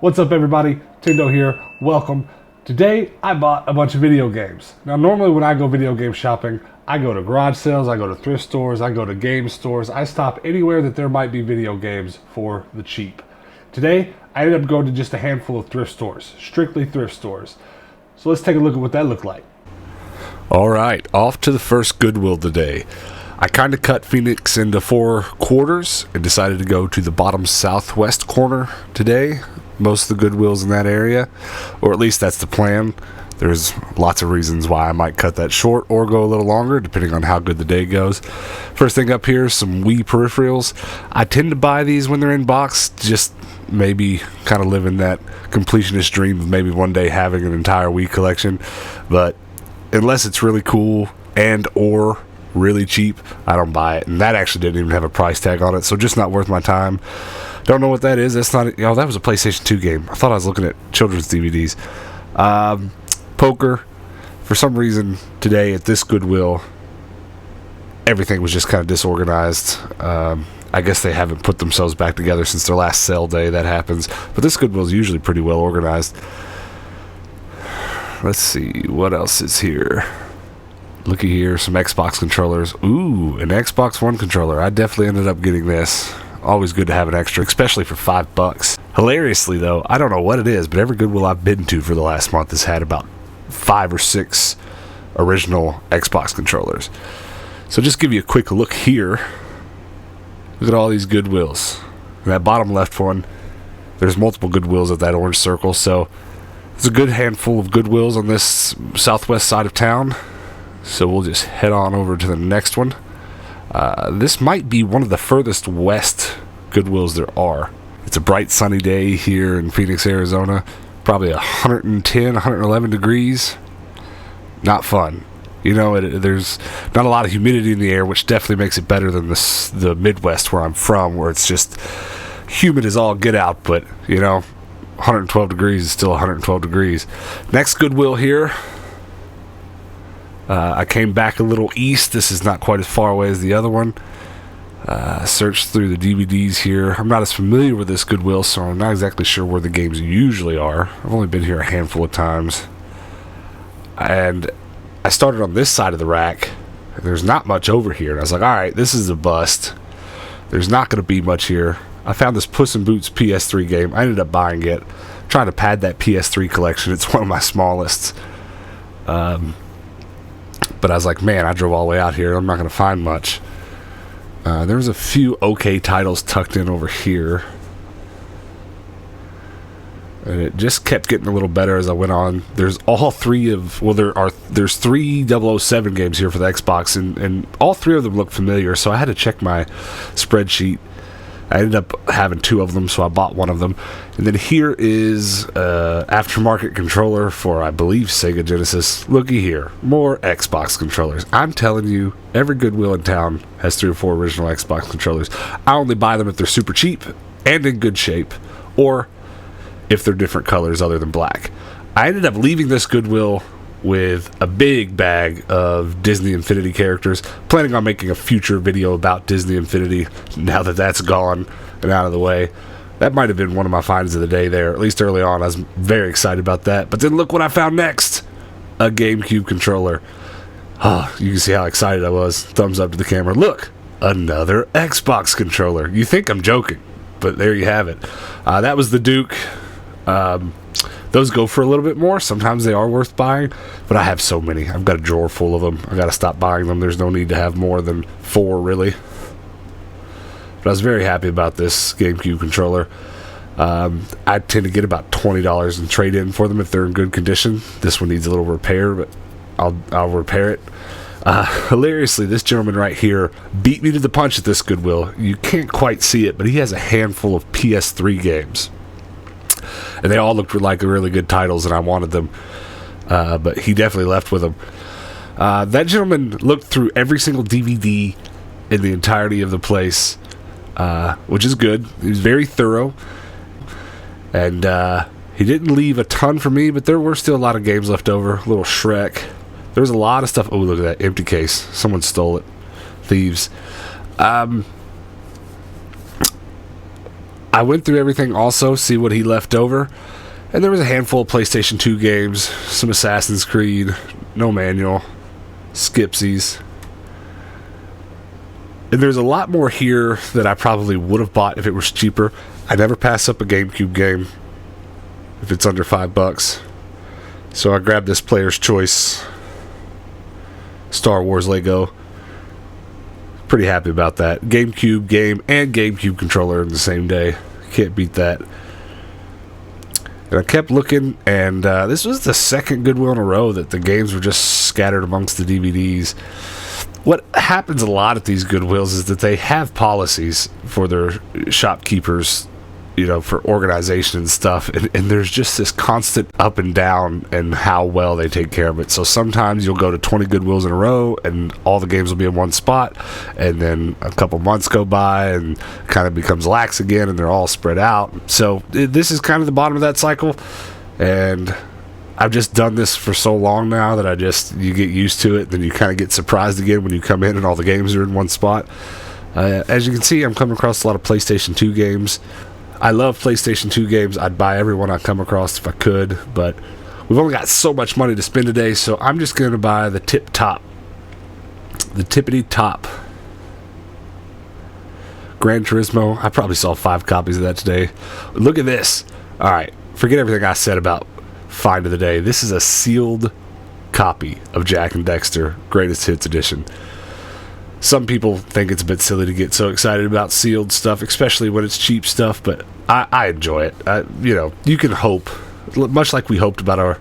What's up everybody, Tindo here, welcome. Today I bought a bunch of video games. Now normally when I go video game shopping, I go to garage sales, I go to thrift stores, I go to game stores, I stop anywhere that there might be video games for the cheap. Today I ended up going to just a handful of thrift stores, strictly thrift stores. So let's take a look at what that looked like. Alright, off to the first Goodwill today. I kind of cut Phoenix into 4 quarters and decided to go to the bottom southwest corner today. Most of the Goodwills in that area, or at least that's the plan. There's lots of reasons why I might cut that short or go a little longer, depending on how good the day goes. First thing up here, some Wii peripherals. I tend to buy these when they're in box, just maybe kind of living that completionist dream of maybe one day having an entire Wii collection. But unless it's really cool and or really cheap, I don't buy it. And that actually didn't even have a price tag on it, so just not worth my time. Don't know what that is. That's not, that was a PlayStation 2 game. I thought I was looking at children's DVDs. Poker. For some reason today at this Goodwill, everything was just kind of disorganized. I guess they haven't put themselves back together since their last sale day. That happens. But this Goodwill is usually pretty well organized. Let's see what else is here. Looky here, some Xbox controllers. Ooh, an Xbox One controller. I definitely ended up getting this. Always good to have an extra, especially for $5. Hilariously though, I don't know what it is, but every Goodwill I've been to for the last month has had about 5 or 6 original Xbox controllers. So just give you a quick look here. Look at all these Goodwills. And that bottom left one, there's multiple Goodwills at that orange circle, so there's a good handful of Goodwills on this southwest side of town. So we'll just head on over to the next one. This might be one of the furthest west Goodwills there are. It's a bright sunny day here in Phoenix, Arizona. Probably 110, 111 degrees. Not fun. You know, there's not a lot of humidity in the air, which definitely makes it better than the Midwest where I'm from, where it's just humid as all get out. But, 112 degrees is still 112 degrees. Next Goodwill here. I came back a little east. This is not quite as far away as the other one. Searched through the DVDs here. I'm not as familiar with this Goodwill, so I'm not exactly sure where the games usually are. I've only been here a handful of times. And I started on this side of the rack. There's not much over here. And I was like, alright, this is a bust. There's not going to be much here. I found this Puss in Boots PS3 game. I ended up buying it. Trying to pad that PS3 collection. It's one of my smallest. But I was like, man, I drove all the way out here. I'm not going to find much. There's a few okay titles tucked in over here. And it just kept getting a little better as I went on. There's all 3 of... Well, there's 3 007 games here for the Xbox, and all 3 of them look familiar, so I had to check my spreadsheet. I ended up having 2 of them, so I bought 1 of them. And then here is aftermarket controller for, I believe, Sega Genesis. Looky here, more Xbox controllers. I'm telling you, every Goodwill in town has 3 or 4 original Xbox controllers. I only buy them if they're super cheap and in good shape, or if they're different colors other than black. I ended up leaving this Goodwill with a big bag of Disney Infinity characters. Planning on making a future video about Disney Infinity now that that's gone and out of the way. That might have been one of my finds of the day there, at least early on. I was very excited about that. But then look what I found next. A GameCube controller. You can see how excited I was. Thumbs up to the camera. Look, another Xbox controller. You think I'm joking, but there you have it. That was the Duke. Those go for a little bit more. Sometimes they are worth buying, but I have so many. I've got a drawer full of them. I got to stop buying them. There's no need to have more than 4, really. But I was very happy about this GameCube controller. I tend to get about $20 in trade-in for them if they're in good condition. This one needs a little repair, but I'll repair it. Hilariously, this gentleman right here beat me to the punch at this Goodwill. You can't quite see it, but he has a handful of PS3 games. And they all looked like really good titles, and I wanted them. But he definitely left with them. That gentleman looked through every single DVD in the entirety of the place, which is good. He was very thorough. And he didn't leave a ton for me, but there were still a lot of games left over. A little Shrek. There was a lot of stuff. Oh, look at that empty case. Someone stole it. Thieves. I went through everything also, see what he left over. And there was a handful of PlayStation 2 games, some Assassin's Creed, no manual, Skipsies. And there's a lot more here that I probably would have bought if it was cheaper. I never pass up a GameCube game if it's under $5. So I grabbed this Player's Choice Star Wars Lego. Pretty happy about that. GameCube game and GameCube controller in the same day. Can't beat that. And I kept looking, and this was the second Goodwill in a row that the games were just scattered amongst the DVDs. What happens a lot at these Goodwills is that they have policies for their shopkeepers, you know, for organization and stuff, and there's just this constant up and down and how well they take care of it. So sometimes you'll go to 20 Goodwills in a row and all the games will be in one spot, and then a couple months go by and kind of becomes lax again and they're all spread out. So this is kind of the bottom of that cycle, and I've just done this for so long now that you get used to it, then you kind of get surprised again when you come in and all the games are in one spot. As you can see, I'm coming across a lot of PlayStation 2 games. I love PlayStation 2 games. I'd buy every one I come across if I could, but we've only got so much money to spend today, so I'm just going to buy the tippity top Gran Turismo. I probably saw 5 copies of that today. Look at this. All right, forget everything I said about find of the day. This is a sealed copy of Jak and Daxter Greatest Hits Edition. Some people think it's a bit silly to get so excited about sealed stuff, especially when it's cheap stuff, but I enjoy it. You know, you can hope, much like we hoped about our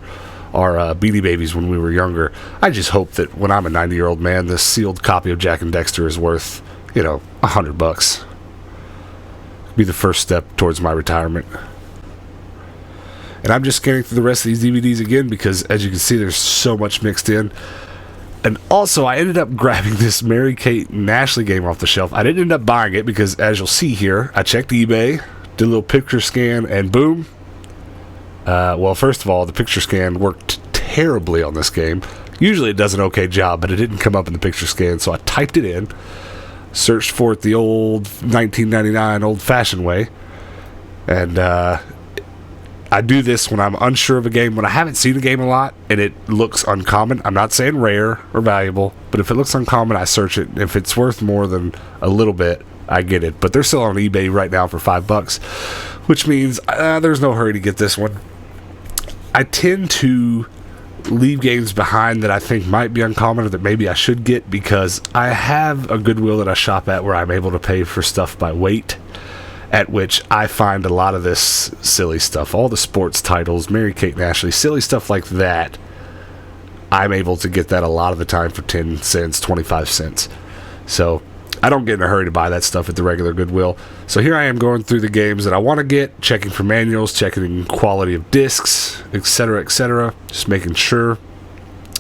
Beanie Babies when we were younger. I just hope that when I'm a 90-year-old man, this sealed copy of Jak and Daxter is worth, you know, $100. Be the first step towards my retirement. And I'm just scanning through the rest of these DVDs again because, as you can see, there's so much mixed in. And also, I ended up grabbing this Mary-Kate and Ashley game off the shelf. I didn't end up buying it because, as you'll see here, I checked eBay, did a little picture scan, and boom. Well, first of all, the picture scan worked terribly on this game. Usually it does an okay job, but it didn't come up in the picture scan, so I typed it in, searched for it the old 1999 old-fashioned way, and I do this when I'm unsure of a game, when I haven't seen a game a lot and it looks uncommon. I'm not saying rare or valuable, but if it looks uncommon, I search it. If it's worth more than a little bit, I get it. But they're still on eBay right now for $5, which means there's no hurry to get this one. I tend to leave games behind that I think might be uncommon or that maybe I should get because I have a Goodwill that I shop at where I'm able to pay for stuff by weight, at which I find a lot of this silly stuff, all the sports titles, Mary-Kate and Ashley, silly stuff like that. I'm able to get that a lot of the time for 10 cents, 25 cents. So I don't get in a hurry to buy that stuff at the regular Goodwill. So here I am going through the games that I want to get, checking for manuals, checking quality of discs, etc., just making sure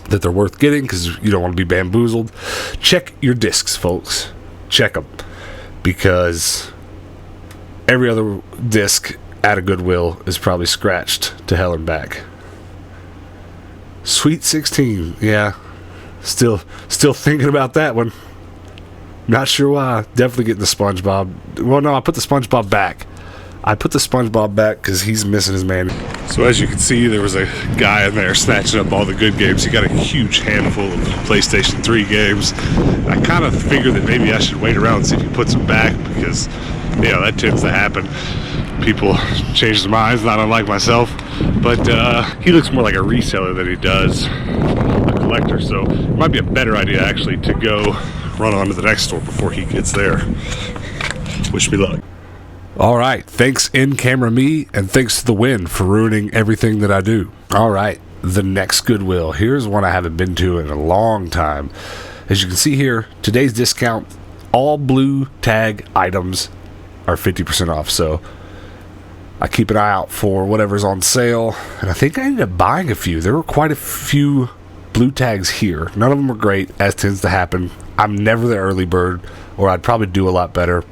that they're worth getting because you don't want to be bamboozled. Check your discs, folks. Check them. Because every other disc at a Goodwill is probably scratched to hell and back. Sweet 16, yeah. Still thinking about that one. Not sure why. Definitely getting the SpongeBob. Well, no, I put the SpongeBob back. I put the SpongeBob back because he's missing his man. So as you can see, there was a guy in there snatching up all the good games. He got a huge handful of PlayStation 3 games. I kind of figured that maybe I should wait around and see if he puts them back because, you know, that tends to happen. People change their minds, not unlike myself. But he looks more like a reseller than he does a collector. So it might be a better idea, actually, to go run on to the next store before he gets there. Wish me luck. All right, thanks in-camera me, and thanks to the wind for ruining everything that I do. All right, the next Goodwill. Here's one I haven't been to in a long time. As you can see here, today's discount, all blue tag items are 50% off, so I keep an eye out for whatever's on sale, and I think I ended up buying a few. There were quite a few blue tags here. None of them were great, as tends to happen. I'm never the early bird, or I'd probably do a lot better.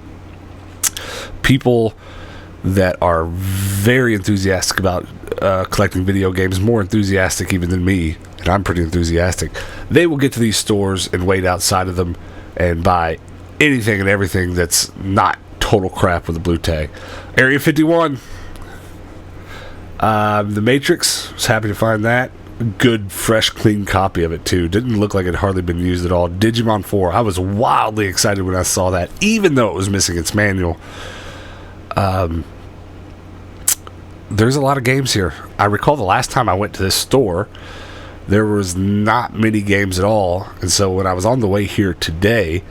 People that are very enthusiastic about collecting video games, more enthusiastic even than me, and I'm pretty enthusiastic, they will get to these stores and wait outside of them and buy anything and everything that's not total crap with a blue tag. Area 51. The Matrix, was happy to find that. Good, fresh, clean copy of it, too. Didn't look like it had hardly been used at all. Digimon 4, I was wildly excited when I saw that, even though it was missing its manual. There's a lot of games here. I recall the last time I went to this store, there was not many games at all, and so when I was on the way here today,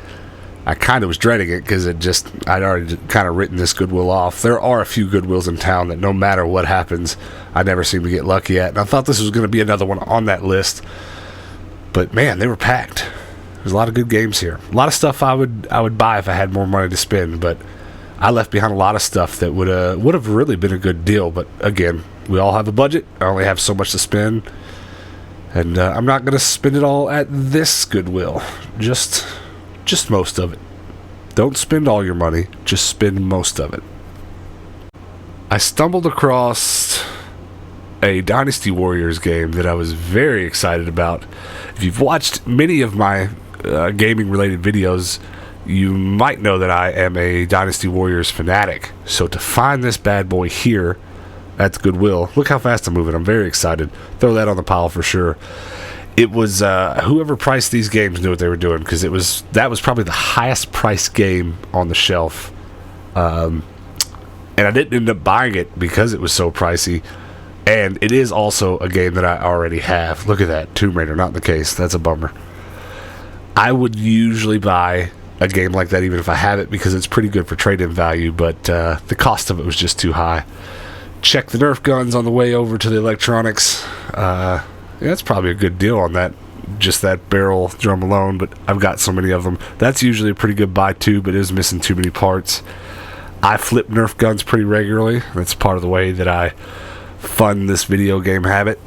I kind of was dreading it because I'd already kind of written this Goodwill off. There are a few Goodwills in town that no matter what happens, I never seem to get lucky at. And I thought this was going to be another one on that list. But man, they were packed. There's a lot of good games here. A lot of stuff I would buy if I had more money to spend. But I left behind a lot of stuff that would have really been a good deal. But again, we all have a budget. I only have so much to spend. And I'm not going to spend it all at this Goodwill. Just most of it. Don't spend all your money, just spend most of it. I stumbled across a Dynasty Warriors game that I was very excited about. If you've watched many of my gaming related videos, you might know that I am a Dynasty Warriors fanatic. So to find this bad boy here at the Goodwill, look how fast I'm moving, I'm very excited. Throw that on the pile for sure. It was whoever priced these games knew what they were doing, because that was probably the highest priced game on the shelf, and I didn't end up buying it because it was so pricey. And it is also a game that I already have. Look at that, Tomb Raider, not in the case. That's a bummer. I would usually buy a game like that even if I have it, because it's pretty good for trade-in value, but the cost of it was just too high. Check the Nerf guns on the way over to the electronics. Yeah, that's probably a good deal on that, just that barrel drum alone, but I've got so many of them. That's usually a pretty good buy too, but it was missing too many parts. I flip Nerf guns pretty regularly. That's part of the way that I fund this video game habit.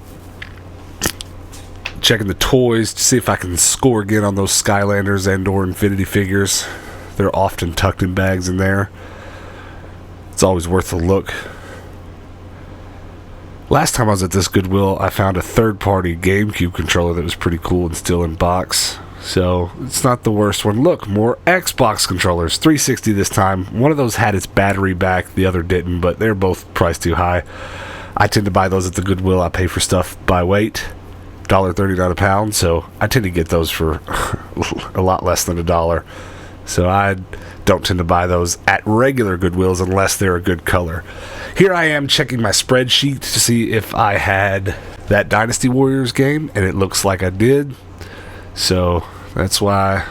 Checking the toys to see if I can score again on those Skylanders and or Infinity figures. They're often tucked in bags in there. It's always worth a look. Last time I was at this Goodwill, I found a third-party GameCube controller that was pretty cool and still in box. So, it's not the worst one. Look, more Xbox controllers. 360 this time. One of those had its battery back, the other didn't, but they're both priced too high. I tend to buy those at the Goodwill. I pay for stuff by weight. $1.39 a pound, so I tend to get those for a lot less than $1. So I don't tend to buy those at regular Goodwills unless they're a good color. Here I am checking my spreadsheet to see if I had that Dynasty Warriors game, and it looks like I did. So that's why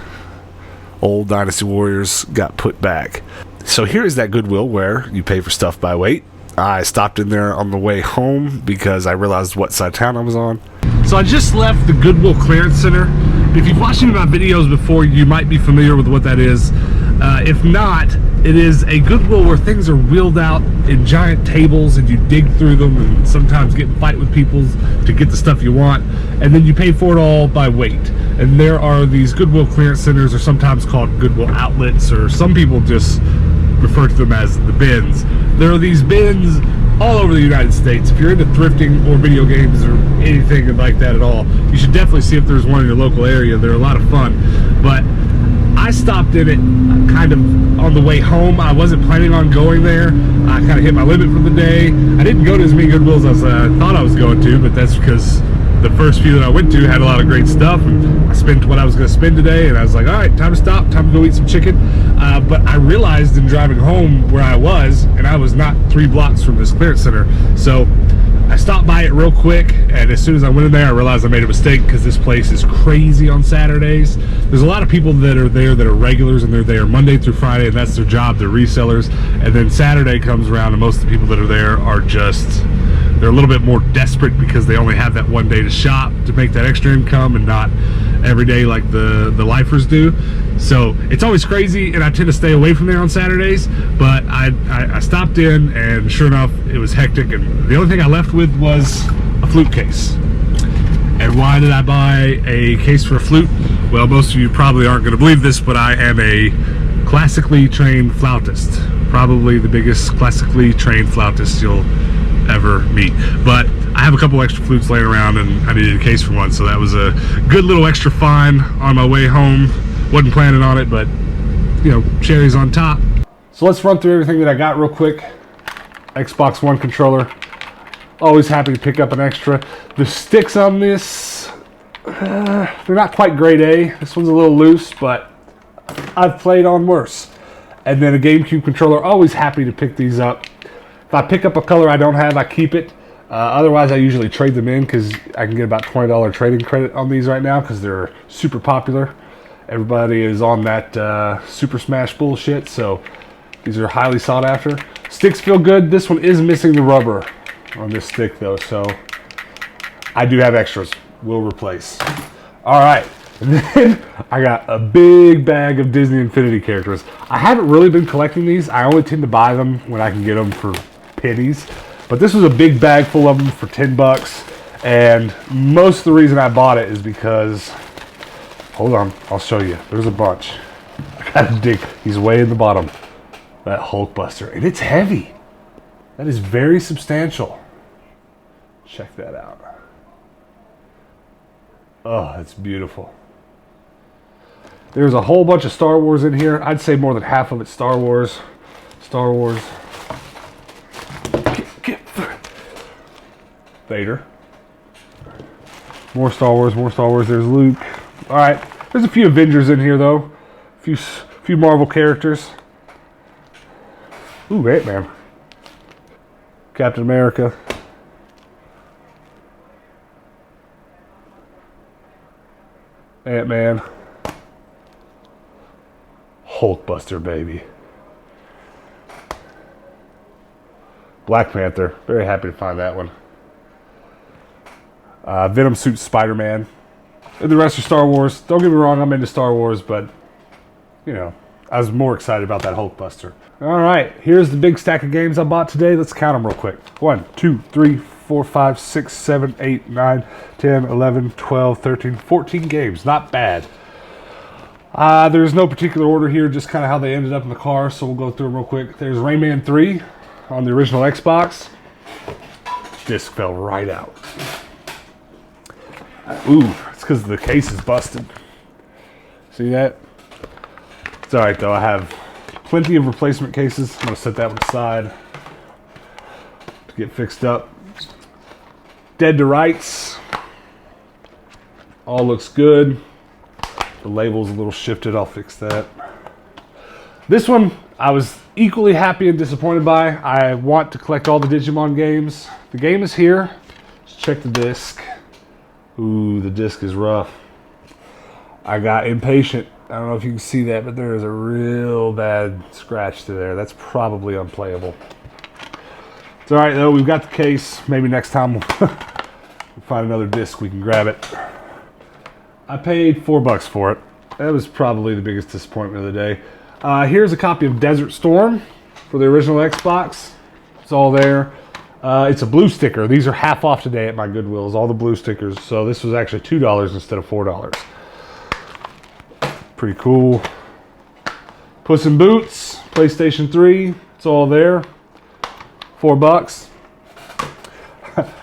old Dynasty Warriors got put back. So here is that Goodwill where you pay for stuff by weight. I stopped in there on the way home because I realized what side of town I was on. So I just left the Goodwill Clearance Center. If you've watched any of my videos before, you might be familiar with what that is. If not, it is a Goodwill where things are wheeled out in giant tables and you dig through them and sometimes get in a fight with people to get the stuff you want, and then you pay for it all by weight. And there are these Goodwill Clearance Centers, or sometimes called Goodwill outlets, or some people just refer to them as the bins. There are these bins all over the United States. If you're into thrifting or video games or anything like that at all, you should definitely see if there's one in your local area. They're a lot of fun. But I stopped in it kind of on the way home. I wasn't planning on going there. I kind of hit my limit for the day. I didn't go to as many Goodwills as I thought I was going to, but that's because the first few that I went to had a lot of great stuff, and I spent what I was going to spend today, and I was like, all right, time to stop, time to go eat some chicken. But I realized in driving home where I was, and I was not 3 blocks from this clearance center, so I stopped by it real quick, and as soon as I went in there, I realized I made a mistake because this place is crazy on Saturdays. There's a lot of people that are there that are regulars, and they're there Monday through Friday, and that's their job. They're resellers. And then Saturday comes around, and most of the people that are there are they're a little bit more desperate because they only have that one day to shop to make that extra income, and not every day like the lifers do. So it's always crazy, and I tend to stay away from there on Saturdays. But I stopped in, and sure enough, it was hectic, and the only thing I left with was a flute case. And why did I buy a case for a flute? Well, most of you probably aren't going to believe this, but I am a classically trained flautist. Probably the biggest classically trained flautist you'll ever meet. But I have a couple extra flutes laying around, and I needed a case for one, so that was a good little extra find on my way home. Wasn't planning on it, but you know, cherries on top. So let's run through everything that I got real quick. Xbox One controller. Always happy to pick up an extra. The sticks on this, they're not quite grade A. This one's a little loose, but I've played on worse. And then a GameCube controller. Always happy to pick these up. If I pick up a color I don't have, I keep it. Otherwise, I usually trade them in because I can get about $20 trading credit on these right now because they're super popular. Everybody is on that Super Smash bullshit, so these are highly sought after. Sticks feel good. This one is missing the rubber on this stick though, so I do have extras. We'll replace. All right, and then I got a big bag of Disney Infinity characters. I haven't really been collecting these. I only tend to buy them when I can get them for pennies. But this was a big bag full of them for $10, and most of the reason I bought it is because, hold on, I'll show you. There's a bunch. I gotta dig. He's way in the bottom. That Hulkbuster, and it's heavy. That is very substantial. Check that out. Oh, that's beautiful. There's a whole bunch of Star Wars in here. I'd say more than half of it's Star Wars. Star Wars. Vader. More Star Wars, more Star Wars. There's Luke. All right. There's a few Avengers in here, though. A few Marvel characters. Ooh, Ant-Man. Captain America. Ant-Man. Hulkbuster, baby. Black Panther. Very happy to find that one. Venom suit Spider-Man. And the rest are Star Wars. Don't get me wrong, I'm into Star Wars, but, you know, I was more excited about that Hulkbuster. All right, here's the big stack of games I bought today. Let's count them real quick. 1, 2, 3, 4, 5, 6, 7, 8, 9, 10, 11, 12, 13, 14 games. Not bad. There's no particular order here, just kind of how they ended up in the car, so we'll go through them real quick. There's Rayman 3 on the original Xbox. Disc fell right out. Ooh, it's because the case is busted. See that? It's alright though, I have plenty of replacement cases. I'm going to set that one aside to get fixed up. Dead to Rights. All looks good. The label's a little shifted, I'll fix that. This one, I was equally happy and disappointed by. I want to collect all the Digimon games. The game is here. Let's check the disc. Ooh, the disc is rough. I got impatient. I don't know if you can see that, but there is a real bad scratch to there. That's probably unplayable. It's alright though, we've got the case. Maybe next time we'll find another disc, we can grab it. I paid $4 for it. That was probably the biggest disappointment of the day. Here's a copy of Desert Storm for the original Xbox. It's all there. It's a blue sticker. These are half off today at my Goodwills, all the blue stickers. So this was actually $2 instead of $4. Pretty cool. Puss in Boots, PlayStation 3. It's all there. $4.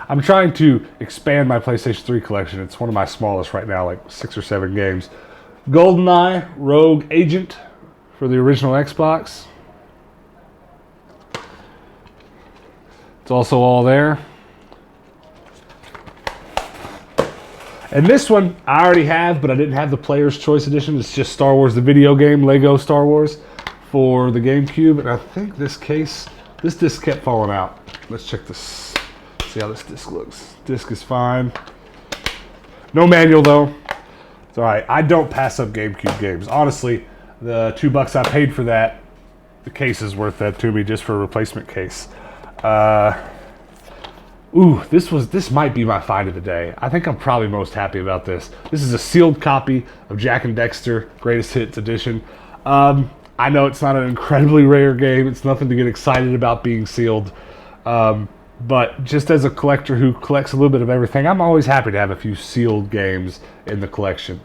I'm trying to expand my PlayStation 3 collection. It's one of my smallest right now, like 6 or 7 games. GoldenEye Rogue Agent for the original Xbox. It's also all there. And this one I already have, but I didn't have the Player's Choice Edition. It's just Star Wars, the video game, Lego Star Wars for the GameCube. And I think this disc kept falling out. Let's check this. See how this disc looks. Disc is fine. No manual though. It's alright. I don't pass up GameCube games. Honestly, the $2 I paid for that, the case is worth that to me just for a replacement case. Ooh, this might be my find of the day. I think I'm probably most happy about this. This is a sealed copy of Jak and Daxter Greatest Hits Edition. I know it's not an incredibly rare game. It's nothing to get excited about being sealed. But just as a collector who collects a little bit of everything, I'm always happy to have a few sealed games in the collection.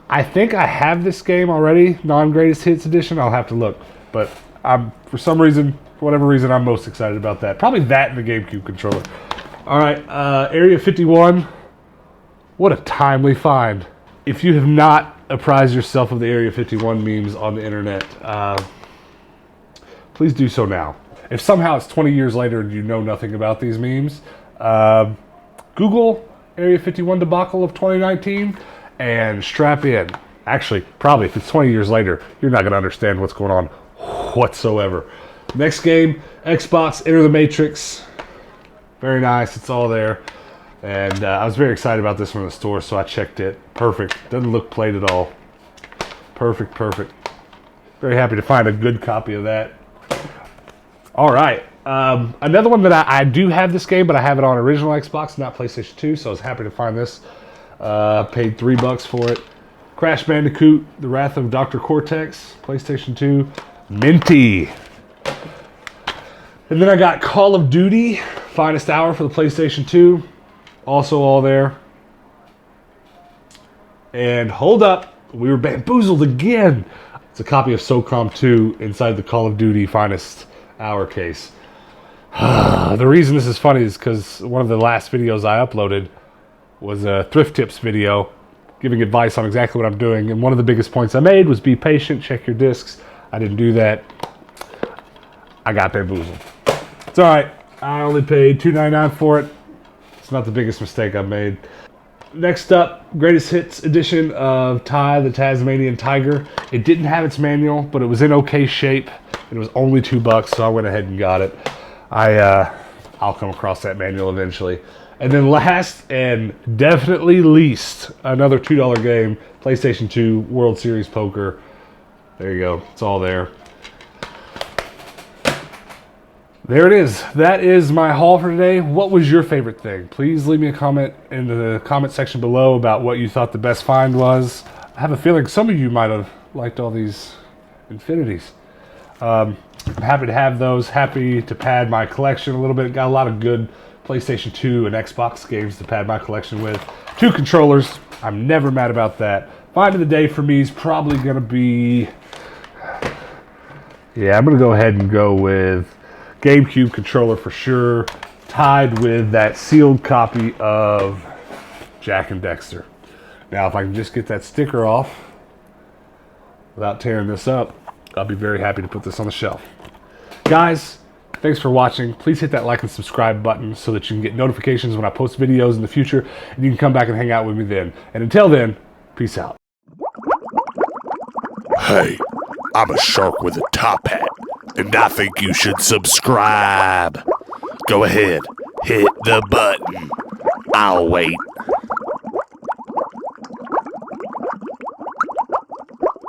I think I have this game already, non-Greatest Hits Edition. I'll have to look. But for some reason, for whatever reason, I'm most excited about that. Probably that and the GameCube controller. All right, Area 51. What a timely find. If you have not apprised yourself of the Area 51 memes on the internet, please do so now. If somehow it's 20 years later and you know nothing about these memes, Google Area 51 debacle of 2019 and strap in. Actually, probably if it's 20 years later, you're not going to understand what's going on whatsoever. Next game, Xbox Enter the Matrix. Very nice. It's all there. And I was very excited about this from the store, so I checked it. Perfect. Doesn't look played at all. Perfect, perfect. Very happy to find a good copy of that. All right. Another one that I do have this game, but I have it on original Xbox, not PlayStation 2, so I was happy to find this. Paid $3 for it. Crash Bandicoot, The Wrath of Dr. Cortex, PlayStation 2. Minty. And then I got Call of Duty, Finest Hour for the PlayStation 2. Also all there. And hold up, we were bamboozled again. It's a copy of SOCOM 2 inside the Call of Duty Finest Hour case. The reason this is funny is because one of the last videos I uploaded was a Thrift Tips video giving advice on exactly what I'm doing. And one of the biggest points I made was be patient, check your discs. I didn't do that. I got bamboozled. It's all right. I only paid $2.99 for it. It's not the biggest mistake I've made. Next up, Greatest Hits edition of Ty the Tasmanian Tiger. It didn't have its manual, but it was in okay shape. It was only $2, so I went ahead and got it. I'll come across that manual eventually. And then last and definitely least, another $2 game, PlayStation 2 World Series Poker. There you go. It's all there. There it is. That is my haul for today. What was your favorite thing? Please leave me a comment in the comment section below about what you thought the best find was. I have a feeling some of you might have liked all these Infinities. I'm happy to have those. Happy to pad my collection a little bit. Got a lot of good PlayStation 2 and Xbox games to pad my collection with. 2 controllers. I'm never mad about that. Find of the day for me is probably going to be... Yeah, I'm going to go ahead and go with GameCube controller for sure, tied with that sealed copy of Jak and Daxter. Now, if I can just get that sticker off without tearing this up, I'll be very happy to put this on the shelf. Guys, thanks for watching. Please hit that like and subscribe button so that you can get notifications when I post videos in the future, and you can come back and hang out with me then. And until then, peace out. Hey, I'm a shark with a top hat, and I think you should subscribe. Go ahead, hit the button. I'll wait.